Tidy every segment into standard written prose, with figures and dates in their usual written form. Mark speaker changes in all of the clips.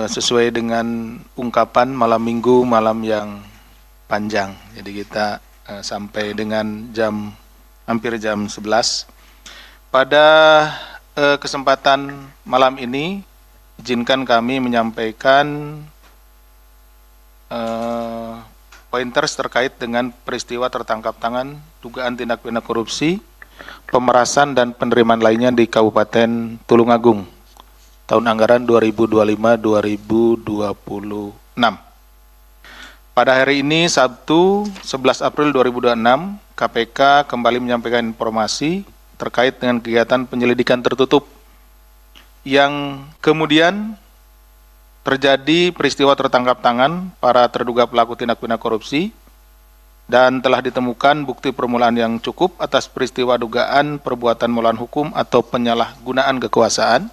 Speaker 1: sesuai dengan ungkapan malam minggu, malam yang panjang. Jadi kita sampai dengan hampir jam 11. Pada kesempatan malam ini, izinkan kami menyampaikan pointers terkait dengan peristiwa tertangkap tangan, dugaan tindak pidana korupsi, pemerasan dan penerimaan lainnya di Kabupaten Tulungagung tahun anggaran 2025-2026. Pada hari ini, Sabtu 11 April 2026, KPK kembali menyampaikan informasi terkait dengan kegiatan penyelidikan tertutup yang kemudian terjadi peristiwa tertangkap tangan para terduga pelaku tindak pidana korupsi dan telah ditemukan bukti permulaan yang cukup atas peristiwa dugaan perbuatan melawan hukum atau penyalahgunaan kekuasaan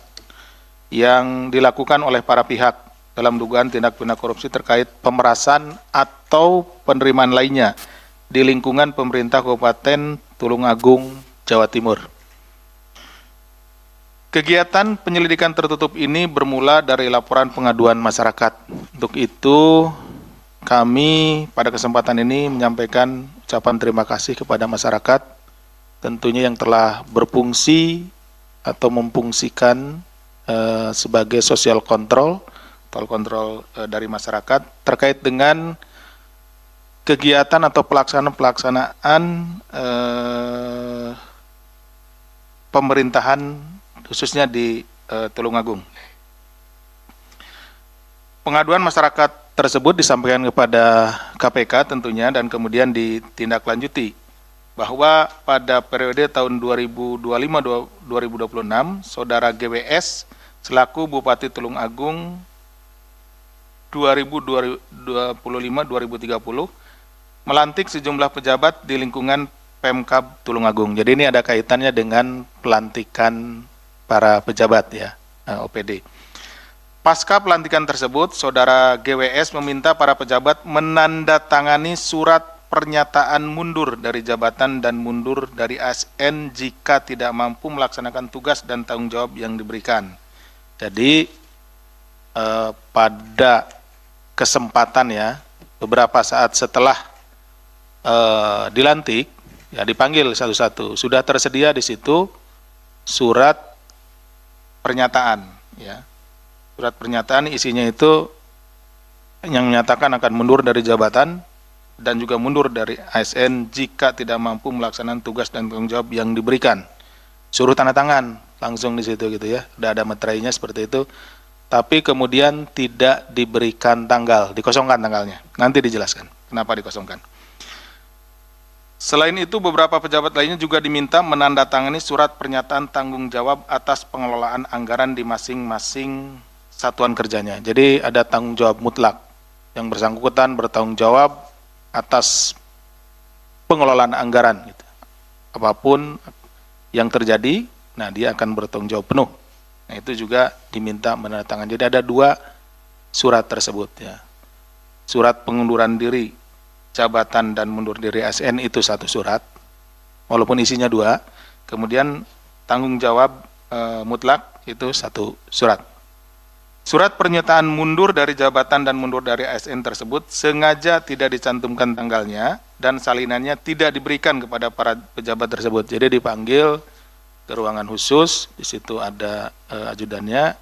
Speaker 1: yang dilakukan oleh para pihak dalam dugaan tindak pidana korupsi terkait pemerasan atau penerimaan lainnya di lingkungan pemerintah Kabupaten Tulungagung, Jawa Timur. Kegiatan penyelidikan tertutup ini bermula dari laporan pengaduan masyarakat. Untuk itu, kami pada kesempatan ini menyampaikan ucapan terima kasih kepada masyarakat, tentunya yang telah berfungsi atau memfungsikan sebagai social control dari masyarakat terkait dengan kegiatan atau pelaksanaan pemerintahan khususnya di Tulungagung. Pengaduan masyarakat tersebut disampaikan kepada KPK tentunya dan kemudian ditindaklanjuti bahwa pada periode tahun 2025-2026 Saudara GWS selaku Bupati Tulungagung 2025-2030 melantik sejumlah pejabat di lingkungan Pemkab Tulungagung. Jadi ini ada kaitannya dengan pelantikan para pejabat ya, OPD. Pasca pelantikan tersebut, Saudara GWS meminta para pejabat menandatangani surat pernyataan mundur dari jabatan dan mundur dari ASN jika tidak mampu melaksanakan tugas dan tanggung jawab yang diberikan. Jadi pada kesempatan ya, beberapa saat setelah dilantik, ya dipanggil satu-satu. Sudah tersedia di situ surat pernyataan, ya. Surat pernyataan isinya itu yang menyatakan akan mundur dari jabatan dan juga mundur dari ASN jika tidak mampu melaksanakan tugas dan tanggung jawab yang diberikan. Suruh tanda tangan langsung di situ gitu ya. Udah ada meterainya seperti itu. Tapi kemudian tidak diberikan tanggal, dikosongkan tanggalnya. Nanti dijelaskan kenapa dikosongkan. Selain itu, beberapa pejabat lainnya juga diminta menandatangani surat pernyataan tanggung jawab atas pengelolaan anggaran di masing-masing satuan kerjanya. Jadi ada tanggung jawab mutlak. Yang bersangkutan bertanggung jawab atas pengelolaan anggaran. Gitu. Apapun yang terjadi, nah dia akan bertanggung jawab penuh. Nah itu juga diminta menandatangani. Jadi ada dua surat tersebut ya. Surat pengunduran diri jabatan dan mundur diri ASN itu satu surat, walaupun isinya dua. Kemudian tanggung jawab mutlak itu satu surat. Surat pernyataan mundur dari jabatan dan mundur dari ASN tersebut sengaja tidak dicantumkan tanggalnya dan salinannya tidak diberikan kepada para pejabat tersebut. Jadi dipanggil ke ruangan khusus, di situ ada ajudannya,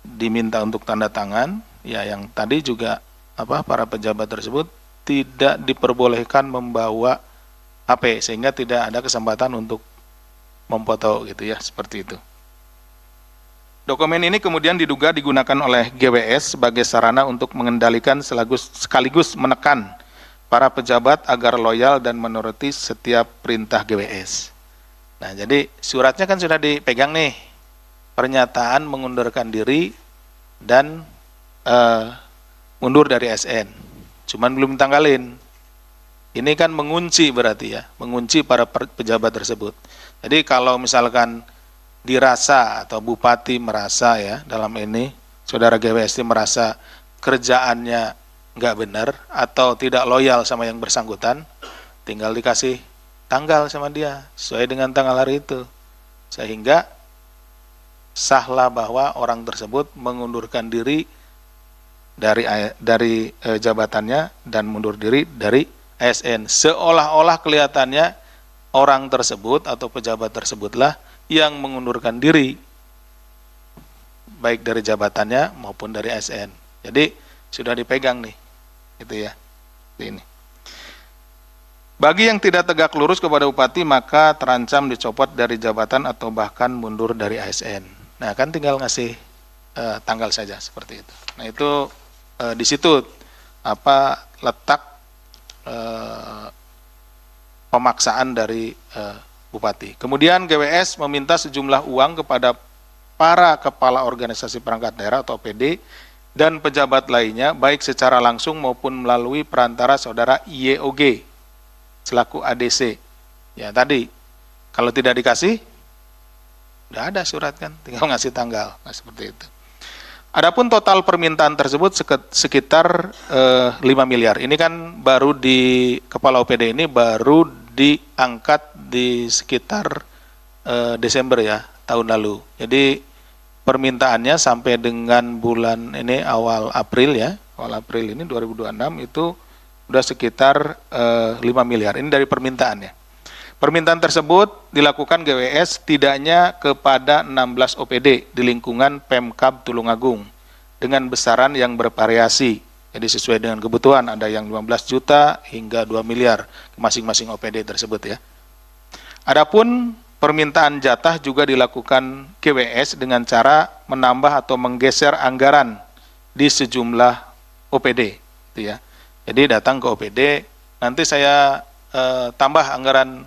Speaker 1: diminta untuk tanda tangan. Ya, yang tadi juga para pejabat tersebut tidak diperbolehkan membawa HP sehingga tidak ada kesempatan untuk memfoto gitu ya, seperti itu. Dokumen ini kemudian diduga digunakan oleh GWS sebagai sarana untuk mengendalikan sekaligus menekan para pejabat agar loyal dan menuruti setiap perintah GWS. Nah, jadi suratnya kan sudah dipegang nih, pernyataan mengundurkan diri dan mundur dari ASN. Cuman belum tanggalin. Ini kan mengunci berarti ya, mengunci para pejabat tersebut. Jadi kalau misalkan dirasa atau bupati merasa ya dalam ini saudara GWS merasa kerjaannya nggak benar atau tidak loyal sama yang bersangkutan, tinggal dikasih tanggal sama dia sesuai dengan tanggal hari itu, sehingga sahlah bahwa orang tersebut mengundurkan diri dari jabatannya dan mundur diri dari ASN. Seolah-olah kelihatannya orang tersebut atau pejabat tersebutlah yang mengundurkan diri, baik dari jabatannya maupun dari ASN. Jadi sudah dipegang nih, gitu ya. Ini. Bagi yang tidak tegak lurus kepada bupati, maka terancam dicopot dari jabatan atau bahkan mundur dari ASN. Nah, kan tinggal ngasih tanggal saja seperti itu. Nah, itu di situ letak pemaksaan dari bupati. Kemudian GWS meminta sejumlah uang kepada para kepala organisasi perangkat daerah atau OPD dan pejabat lainnya, baik secara langsung maupun melalui perantara saudara IYOG selaku ADC. Ya tadi, kalau tidak dikasih, udah ada surat kan, tinggal ngasih tanggal, nah seperti itu. Adapun total permintaan tersebut sekitar 5 miliar. Ini kan baru di kepala OPD ini baru diangkat di sekitar Desember ya, tahun lalu. Jadi permintaannya sampai dengan bulan ini awal April ya, awal April ini 2026 itu udah sekitar 5 miliar. Ini dari permintaannya. Permintaan tersebut dilakukan GWS tidaknya kepada 16 OPD di lingkungan Pemkab Tulungagung dengan besaran yang bervariasi. Jadi sesuai dengan kebutuhan, ada yang 15 juta hingga 2 miliar ke masing-masing OPD tersebut ya. Adapun permintaan jatah juga dilakukan GWS dengan cara menambah atau menggeser anggaran di sejumlah OPD, gitu ya. Jadi datang ke OPD, nanti saya tambah anggaran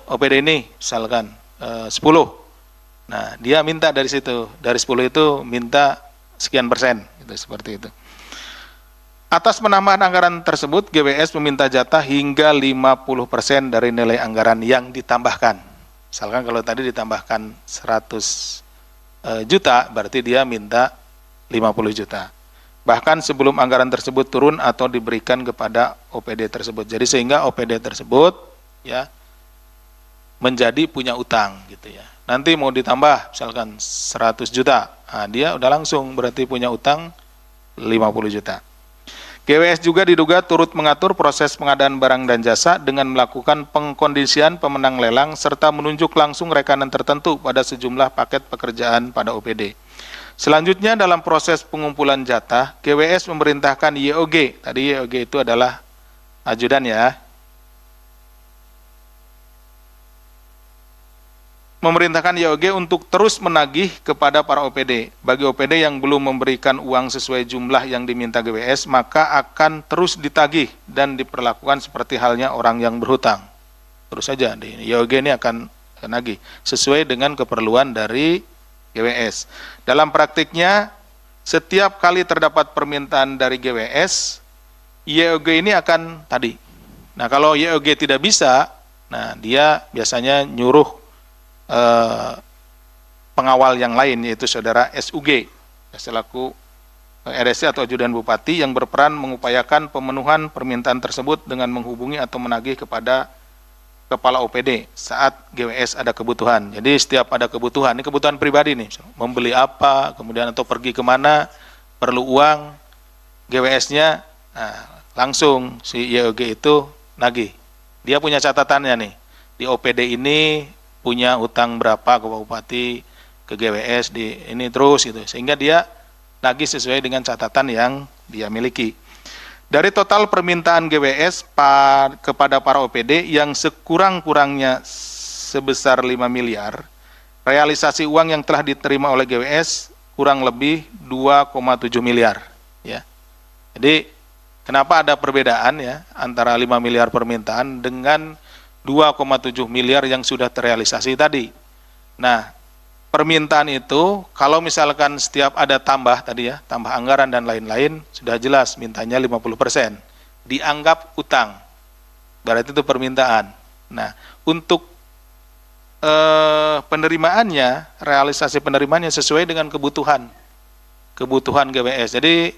Speaker 1: OPD ini, misalkan 10. Nah, dia minta dari situ, dari 10 itu minta sekian persen, gitu, seperti itu. Atas penambahan anggaran tersebut, GWS meminta jatah hingga 50% dari nilai anggaran yang ditambahkan. Misalkan kalau tadi ditambahkan 100 juta, berarti dia minta 50 juta. Bahkan sebelum anggaran tersebut turun atau diberikan kepada OPD tersebut. Jadi sehingga OPD tersebut ya menjadi punya utang gitu ya. Nanti mau ditambah misalkan 100 juta, nah, dia udah langsung berarti punya utang 50 juta. GWS juga diduga turut mengatur proses pengadaan barang dan jasa dengan melakukan pengkondisian pemenang lelang serta menunjuk langsung rekanan tertentu pada sejumlah paket pekerjaan pada OPD. Selanjutnya dalam proses pengumpulan jatah, GWS memerintahkan YOG, tadi YOG itu adalah ajudan ya, memerintahkan YOG untuk terus menagih kepada para OPD. Bagi OPD yang belum memberikan uang sesuai jumlah yang diminta GWS, maka akan terus ditagih dan diperlakukan seperti halnya orang yang berhutang. Terus saja, YOG ini akan menagih sesuai dengan keperluan dari GWS. Dalam praktiknya, setiap kali terdapat permintaan dari GWS, YOG ini akan tadi. Nah, kalau YOG tidak bisa, nah dia biasanya nyuruh pengawal yang lain, yaitu saudara SUG, selaku RSC atau ajudan bupati yang berperan mengupayakan pemenuhan permintaan tersebut dengan menghubungi atau menagih kepada kepala OPD saat GWS ada kebutuhan. Jadi setiap ada kebutuhan, ini kebutuhan pribadi nih, membeli apa, kemudian atau pergi kemana, perlu uang, GWS-nya nah, langsung si YOG itu nagih. Dia punya catatannya nih, di OPD ini punya utang berapa ke Bupati, ke GWS, di ini terus gitu, sehingga dia nagih sesuai dengan catatan yang dia miliki. Dari total permintaan GWS kepada para OPD yang sekurang-kurangnya sebesar 5 miliar, realisasi uang yang telah diterima oleh GWS kurang lebih 2,7 miliar. Ya. Jadi kenapa ada perbedaan ya antara 5 miliar permintaan dengan 2,7 miliar yang sudah terrealisasi tadi. Nah, permintaan itu kalau misalkan setiap ada tambah tadi ya, tambah anggaran dan lain-lain, sudah jelas mintanya 50%. Dianggap utang. Berarti itu permintaan. Nah, untuk penerimaannya, realisasi penerimaannya sesuai dengan kebutuhan GWS. Jadi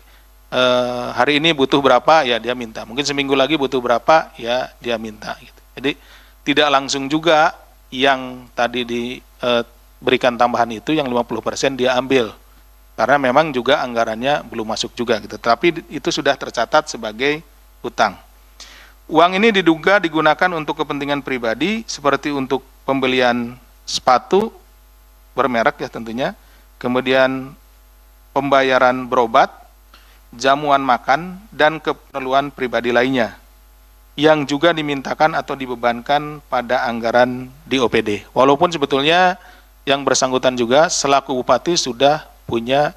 Speaker 1: hari ini butuh berapa, ya dia minta. Mungkin seminggu lagi butuh berapa, ya dia minta. Gitu. Jadi tidak langsung juga yang tadi diberikan tambahan itu yang 50% dia ambil. Karena memang juga anggarannya belum masuk juga gitu. Tapi itu sudah tercatat sebagai hutang. Uang ini diduga digunakan untuk kepentingan pribadi seperti untuk pembelian sepatu bermerek ya tentunya, kemudian pembayaran berobat, jamuan makan, dan keperluan pribadi lainnya yang juga dimintakan atau dibebankan pada anggaran di OPD. Walaupun sebetulnya yang bersangkutan juga selaku bupati sudah punya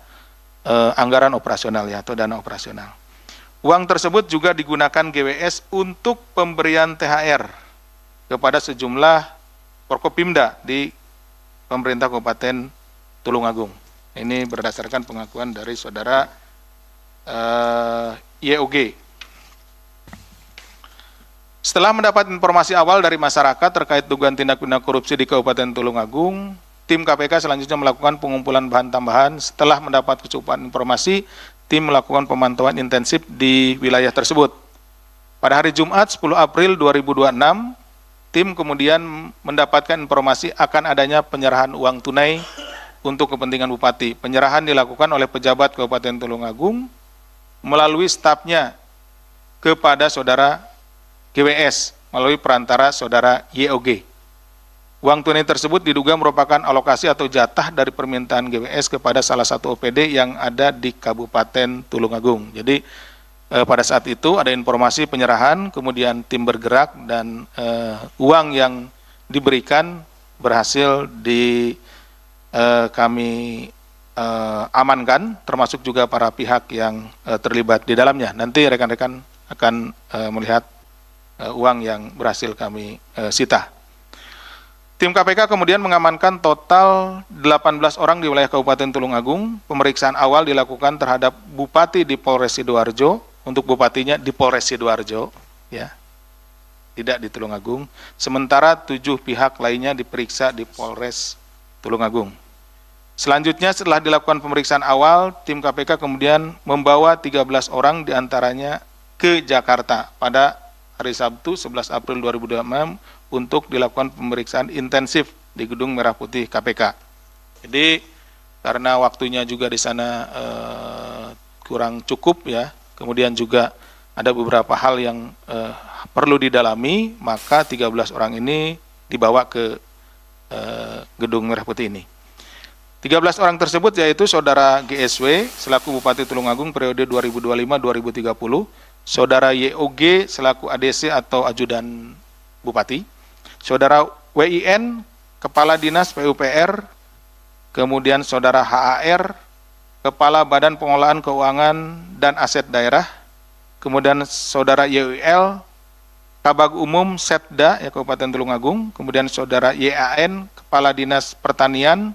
Speaker 1: anggaran operasional ya atau dana operasional. Uang tersebut juga digunakan GWS untuk pemberian THR kepada sejumlah Forkopimda di pemerintah Kabupaten Tulungagung. Ini berdasarkan pengakuan dari saudara YOG. Setelah mendapat informasi awal dari masyarakat terkait dugaan tindak pidana korupsi di Kabupaten Tulungagung, tim KPK selanjutnya melakukan pengumpulan bahan tambahan. Setelah mendapat kecukupan informasi, tim melakukan pemantauan intensif di wilayah tersebut. Pada hari Jumat 10 April 2026, tim kemudian mendapatkan informasi akan adanya penyerahan uang tunai untuk kepentingan bupati. Penyerahan dilakukan oleh pejabat Kabupaten Tulungagung melalui stafnya kepada saudara GWS melalui perantara saudara YOG. Uang tunai tersebut diduga merupakan alokasi atau jatah dari permintaan GWS kepada salah satu OPD yang ada di Kabupaten Tulungagung. Jadi pada saat itu ada informasi penyerahan, kemudian tim bergerak dan uang yang diberikan berhasil kami amankan, termasuk juga para pihak yang terlibat di dalamnya. Nanti rekan-rekan akan melihat uang yang berhasil kami sita. Tim KPK kemudian mengamankan total 18 orang di wilayah Kabupaten Tulungagung. Pemeriksaan awal dilakukan terhadap Bupati di Polres Sidoarjo, untuk bupatinya di Polres Sidoarjo, ya, tidak di Tulungagung. Sementara 7 pihak lainnya diperiksa di Polres Tulungagung. Selanjutnya setelah dilakukan pemeriksaan awal, tim KPK kemudian membawa 13 orang diantaranya ke Jakarta pada hari Sabtu 11 April 2026 untuk dilakukan pemeriksaan intensif di Gedung Merah Putih KPK. Jadi karena waktunya juga di sana kurang cukup ya, kemudian juga ada beberapa hal yang perlu didalami, maka 13 orang ini dibawa ke Gedung Merah Putih ini. 13 orang tersebut yaitu saudara GSW selaku Bupati Tulungagung periode 2025-2030, saudara YOG selaku ADC atau Ajudan Bupati, saudara WIN, Kepala Dinas PUPR, kemudian saudara HAR, Kepala Badan Pengelolaan Keuangan dan Aset Daerah, kemudian saudara YUL, Kabag Umum Setda ya Kabupaten Tulungagung, kemudian saudara YAN, Kepala Dinas Pertanian,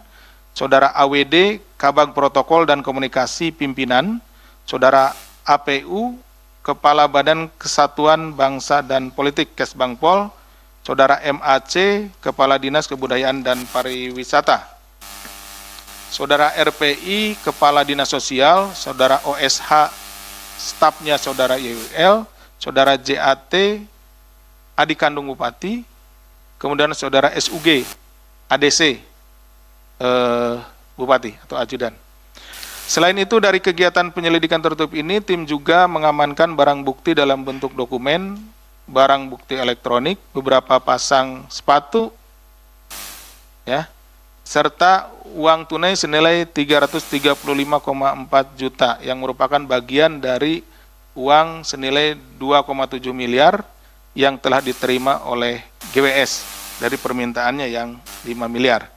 Speaker 1: saudara AWD, Kabag Protokol dan Komunikasi Pimpinan, saudara APU, Kepala Badan Kesatuan Bangsa dan Politik Kesbangpol, saudara MAC, Kepala Dinas Kebudayaan dan Pariwisata, saudara RPI, Kepala Dinas Sosial, saudara OSH, stafnya saudara YUL, saudara JAT, adik kandung Bupati, kemudian saudara SUG, ADC, Bupati atau Ajudan. Selain itu, dari kegiatan penyelidikan tertutup ini, tim juga mengamankan barang bukti dalam bentuk dokumen, barang bukti elektronik, beberapa pasang sepatu, ya, serta uang tunai senilai 335,4 juta yang merupakan bagian dari uang senilai 2,7 miliar yang telah diterima oleh GWS dari permintaannya yang 5 miliar.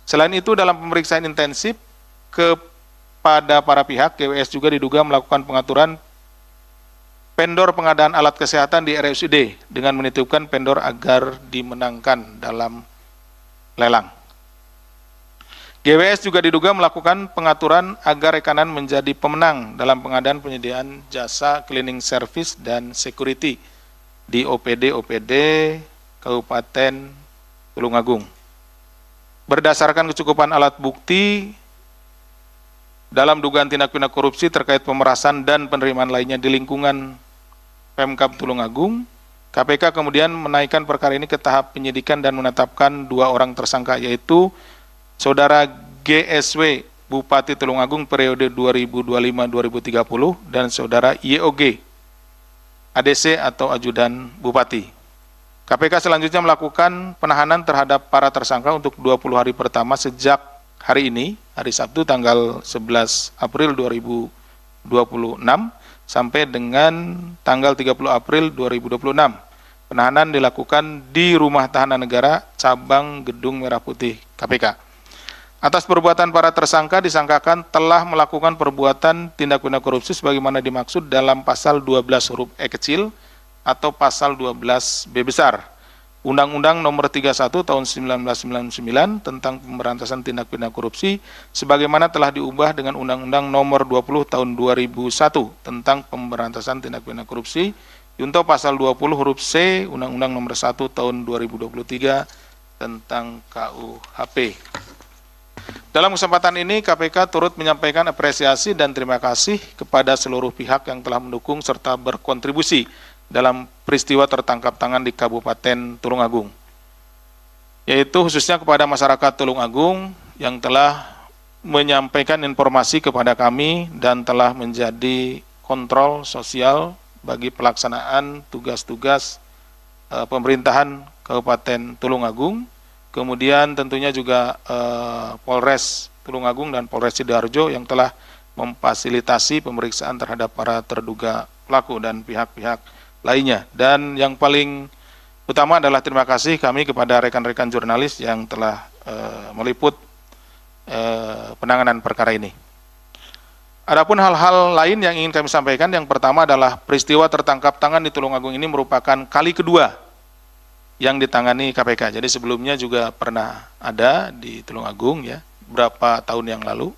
Speaker 1: Selain itu, dalam pemeriksaan intensif kepada para pihak, GWS juga diduga melakukan pengaturan vendor pengadaan alat kesehatan di RSUD dengan menitipkan vendor agar dimenangkan dalam lelang. GWS juga diduga melakukan pengaturan agar rekanan menjadi pemenang dalam pengadaan penyediaan jasa cleaning service dan security di OPD-OPD Kabupaten Tulungagung. Berdasarkan kecukupan alat bukti dalam dugaan tindak pidana korupsi terkait pemerasan dan penerimaan lainnya di lingkungan Pemkab Tulungagung, KPK kemudian menaikkan perkara ini ke tahap penyidikan dan menetapkan 2 orang tersangka, yaitu saudara GSW Bupati Tulungagung periode 2025-2030 dan Saudara YOG, ADC atau Ajudan Bupati. KPK selanjutnya melakukan penahanan terhadap para tersangka untuk 20 hari pertama sejak hari ini, hari Sabtu tanggal 11 April 2026 sampai dengan tanggal 30 April 2026. Penahanan dilakukan di Rumah Tahanan Negara Cabang Gedung Merah Putih KPK. Atas perbuatan para tersangka disangkakan telah melakukan perbuatan tindak pidana korupsi sebagaimana dimaksud dalam pasal 12 huruf E kecil atau pasal 12 B besar Undang-Undang Nomor 31 Tahun 1999 tentang pemberantasan tindak pidana korupsi sebagaimana telah diubah dengan Undang-Undang Nomor 20 Tahun 2001 tentang pemberantasan tindak pidana korupsi junto pasal 20 huruf C Undang-Undang Nomor 1 Tahun 2023 tentang KUHP. Dalam kesempatan ini, KPK turut menyampaikan apresiasi dan terima kasih kepada seluruh pihak yang telah mendukung serta berkontribusi dalam peristiwa tertangkap tangan di Kabupaten Tulungagung, yaitu khususnya kepada masyarakat Tulungagung yang telah menyampaikan informasi kepada kami dan telah menjadi kontrol sosial bagi pelaksanaan tugas-tugas pemerintahan Kabupaten Tulungagung. Kemudian tentunya juga Polres Tulungagung dan Polres Sidoarjo yang telah memfasilitasi pemeriksaan terhadap para terduga pelaku dan pihak-pihak lainnya. Dan yang paling utama adalah terima kasih kami kepada rekan-rekan jurnalis yang telah meliput penanganan perkara ini. Adapun hal-hal lain yang ingin kami sampaikan, yang pertama adalah peristiwa tertangkap tangan di Tulungagung ini merupakan kali kedua yang ditangani KPK. Jadi sebelumnya juga pernah ada di Tulungagung ya, berapa tahun yang lalu.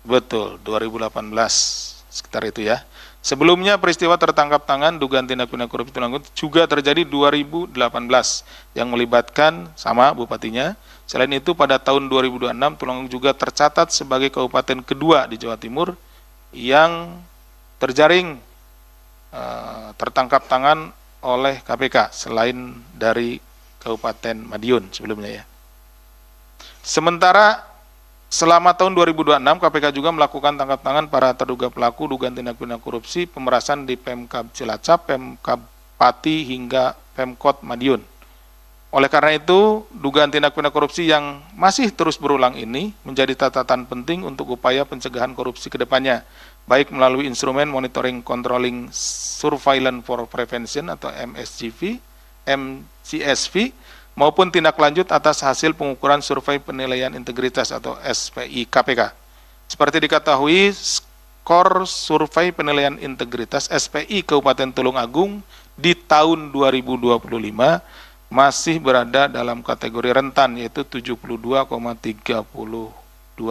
Speaker 1: Betul, 2018 sekitar itu ya. Sebelumnya peristiwa tertangkap tangan dugaan tindak pidana korupsi Tulungagung juga terjadi 2018 yang melibatkan sama bupatinya. Selain itu pada tahun 2026 Tulungagung juga tercatat sebagai kabupaten kedua di Jawa Timur yang terjaring tertangkap tangan oleh KPK selain dari Kabupaten Madiun sebelumnya ya. Sementara selama tahun 2026 KPK juga melakukan tangkap tangan para terduga pelaku dugaan tindak pidana korupsi pemerasan di Pemkab Cilacap, Pemkab Pati hingga Pemkot Madiun. Oleh karena itu, dugaan tindak pidana korupsi yang masih terus berulang ini menjadi catatan penting untuk upaya pencegahan korupsi ke depannya, baik melalui instrumen monitoring controlling surveillance for prevention atau MCSV maupun tindak lanjut atas hasil pengukuran survei penilaian integritas atau SPI KPK. Seperti diketahui, skor survei penilaian integritas SPI Kabupaten Tulungagung di tahun 2025 masih berada dalam kategori rentan, yaitu 72,32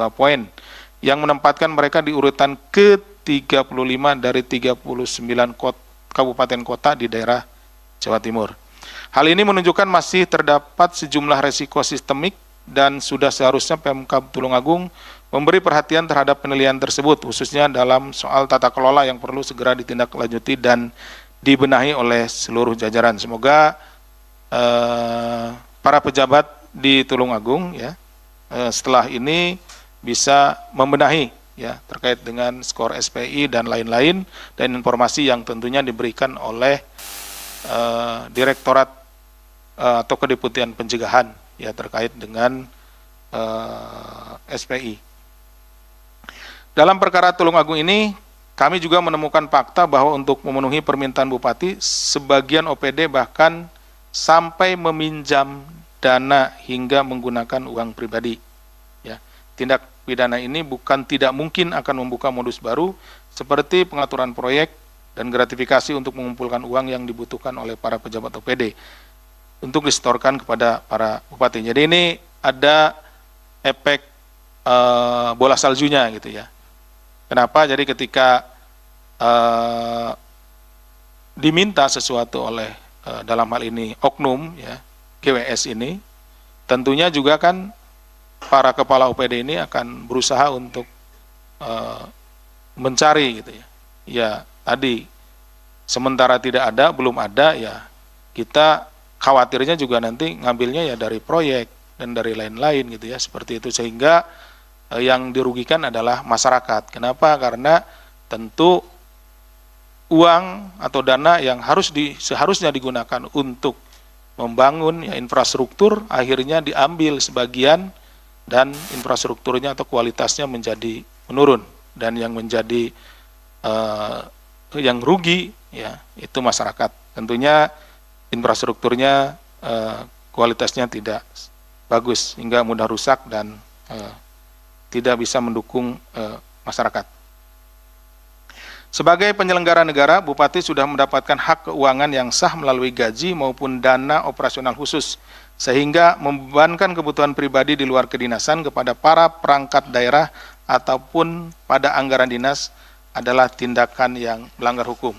Speaker 1: poin, yang menempatkan mereka di urutan ke-35 dari 39 kabupaten kota di daerah Jawa Timur. Hal ini menunjukkan masih terdapat sejumlah resiko sistemik dan sudah seharusnya Pemkab Tulungagung memberi perhatian terhadap penilaian tersebut, khususnya dalam soal tata kelola yang perlu segera ditindaklanjuti dan dibenahi oleh seluruh jajaran. Semoga para pejabat di Tulungagung ya setelah ini bisa membenahi ya terkait dengan skor SPI dan lain-lain dan informasi yang tentunya diberikan oleh Direktorat atau Kedeputian Pencegahan ya terkait dengan SPI. Dalam perkara Tulungagung ini kami juga menemukan fakta bahwa untuk memenuhi permintaan Bupati sebagian OPD bahkan sampai meminjam dana hingga menggunakan uang pribadi. Ya, tindak pidana ini bukan tidak mungkin akan membuka modus baru seperti pengaturan proyek dan gratifikasi untuk mengumpulkan uang yang dibutuhkan oleh para pejabat OPD untuk disetorkan kepada para bupati. Jadi ini ada efek bola saljunya gitu ya. Kenapa? Jadi ketika diminta sesuatu oleh dalam hal ini oknum ya GWS ini, tentunya juga kan para kepala OPD ini akan berusaha untuk mencari gitu ya. Ya tadi sementara tidak ada, belum ada ya kita khawatirnya juga nanti ngambilnya ya dari proyek, dan dari lain-lain gitu ya, seperti itu, sehingga yang dirugikan adalah masyarakat. Kenapa? Karena tentu uang atau dana yang seharusnya digunakan untuk membangun ya, infrastruktur akhirnya diambil sebagian dan infrastrukturnya atau kualitasnya menjadi menurun, dan yang menjadi yang rugi ya itu masyarakat. Tentunya infrastrukturnya kualitasnya tidak bagus hingga mudah rusak dan tidak bisa mendukung masyarakat. Sebagai penyelenggara negara, Bupati sudah mendapatkan hak keuangan yang sah melalui gaji maupun dana operasional khusus, sehingga membebankan kebutuhan pribadi di luar kedinasan kepada para perangkat daerah ataupun pada anggaran dinas adalah tindakan yang melanggar hukum.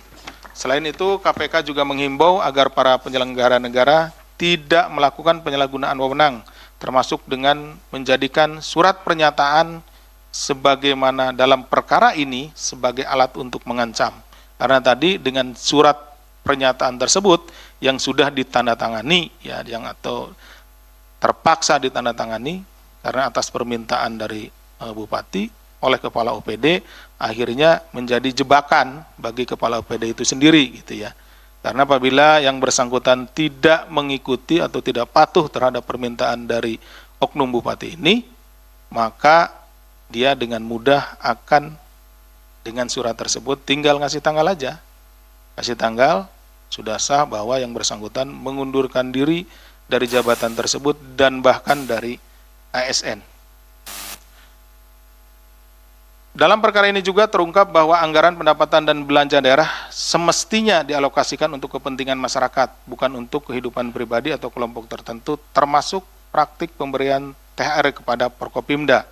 Speaker 1: Selain itu, KPK juga menghimbau agar para penyelenggara negara tidak melakukan penyalahgunaan wewenang, termasuk dengan menjadikan surat pernyataan sebagaimana dalam perkara ini sebagai alat untuk mengancam. Karena tadi dengan surat pernyataan tersebut yang sudah ditandatangani ya, yang atau terpaksa ditandatangani karena atas permintaan dari Bupati oleh Kepala OPD, akhirnya menjadi jebakan bagi Kepala OPD itu sendiri gitu ya. Karena apabila yang bersangkutan tidak mengikuti atau tidak patuh terhadap permintaan dari oknum Bupati ini, maka dia dengan mudah akan dengan surat tersebut tinggal ngasih tanggal aja. Kasih tanggal, sudah sah bahwa yang bersangkutan mengundurkan diri dari jabatan tersebut dan bahkan dari ASN. Dalam perkara ini juga terungkap bahwa anggaran pendapatan dan belanja daerah semestinya dialokasikan untuk kepentingan masyarakat, bukan untuk kehidupan pribadi atau kelompok tertentu, termasuk praktik pemberian THR kepada Forkopimda,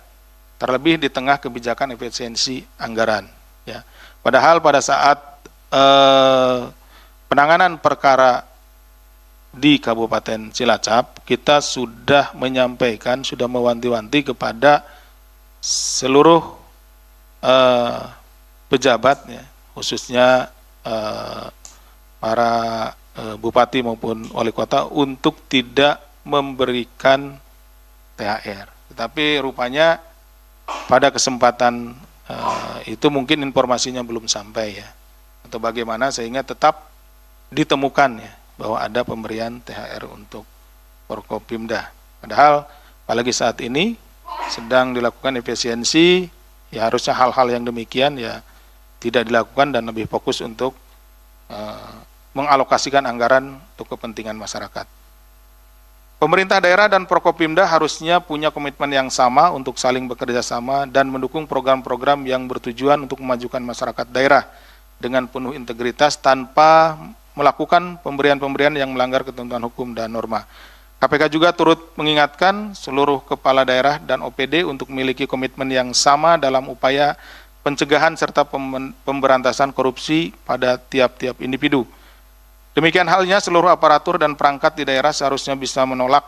Speaker 1: terlebih di tengah kebijakan efisiensi anggaran. Ya. Padahal pada saat penanganan perkara di Kabupaten Cilacap, kita sudah menyampaikan, sudah mewanti-wanti kepada seluruh pejabat, ya, khususnya para bupati maupun wali kota untuk tidak memberikan THR. Tetapi rupanya pada kesempatan itu mungkin informasinya belum sampai ya, atau bagaimana sehingga tetap ditemukan ya bahwa ada pemberian THR untuk Forkopimda. Padahal apalagi saat ini sedang dilakukan efisiensi, ya harusnya hal-hal yang demikian ya tidak dilakukan dan lebih fokus untuk mengalokasikan anggaran untuk kepentingan masyarakat. Pemerintah daerah dan Forkopimda harusnya punya komitmen yang sama untuk saling bekerja sama dan mendukung program-program yang bertujuan untuk memajukan masyarakat daerah dengan penuh integritas tanpa melakukan pemberian-pemberian yang melanggar ketentuan hukum dan norma. KPK juga turut mengingatkan seluruh kepala daerah dan OPD untuk memiliki komitmen yang sama dalam upaya pencegahan serta pemberantasan korupsi pada tiap-tiap individu. Demikian halnya seluruh aparatur dan perangkat di daerah seharusnya bisa menolak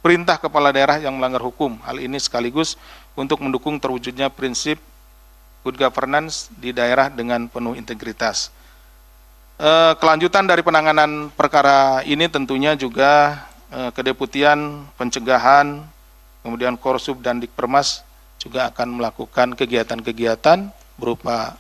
Speaker 1: perintah kepala daerah yang melanggar hukum. Hal ini sekaligus untuk mendukung terwujudnya prinsip good governance di daerah dengan penuh integritas. Kelanjutan dari penanganan perkara ini tentunya juga Kedeputian Pencegahan, kemudian Korsub dan Dikpermas juga akan melakukan kegiatan-kegiatan berupa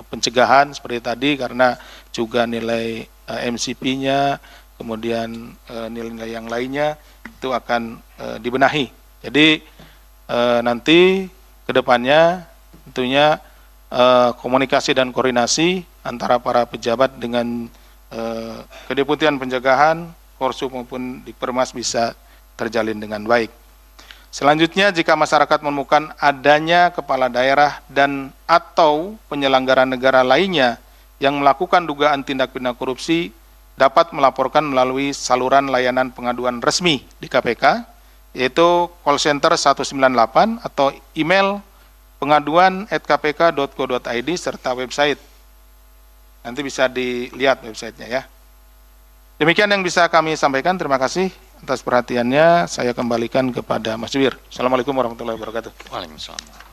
Speaker 1: pencegahan seperti tadi, karena juga nilai MCP-nya, kemudian nilai-nilai yang lainnya itu akan dibenahi. Jadi nanti ke depannya tentunya komunikasi dan koordinasi antara para pejabat dengan Kedeputian Pencegahan, Korsub maupun Dikpermas bisa terjalin dengan baik. Selanjutnya, jika masyarakat menemukan adanya kepala daerah dan atau penyelenggara negara lainnya yang melakukan dugaan tindak pidana korupsi, dapat melaporkan melalui saluran layanan pengaduan resmi di KPK, yaitu call center 198 atau email pengaduan@kpk.go.id serta website. Nanti bisa dilihat websitenya ya. Demikian yang bisa kami sampaikan. Terima kasih atas perhatiannya. Saya kembalikan kepada Mas Jubir. Assalamualaikum warahmatullahi wabarakatuh.
Speaker 2: Waalaikumsalam.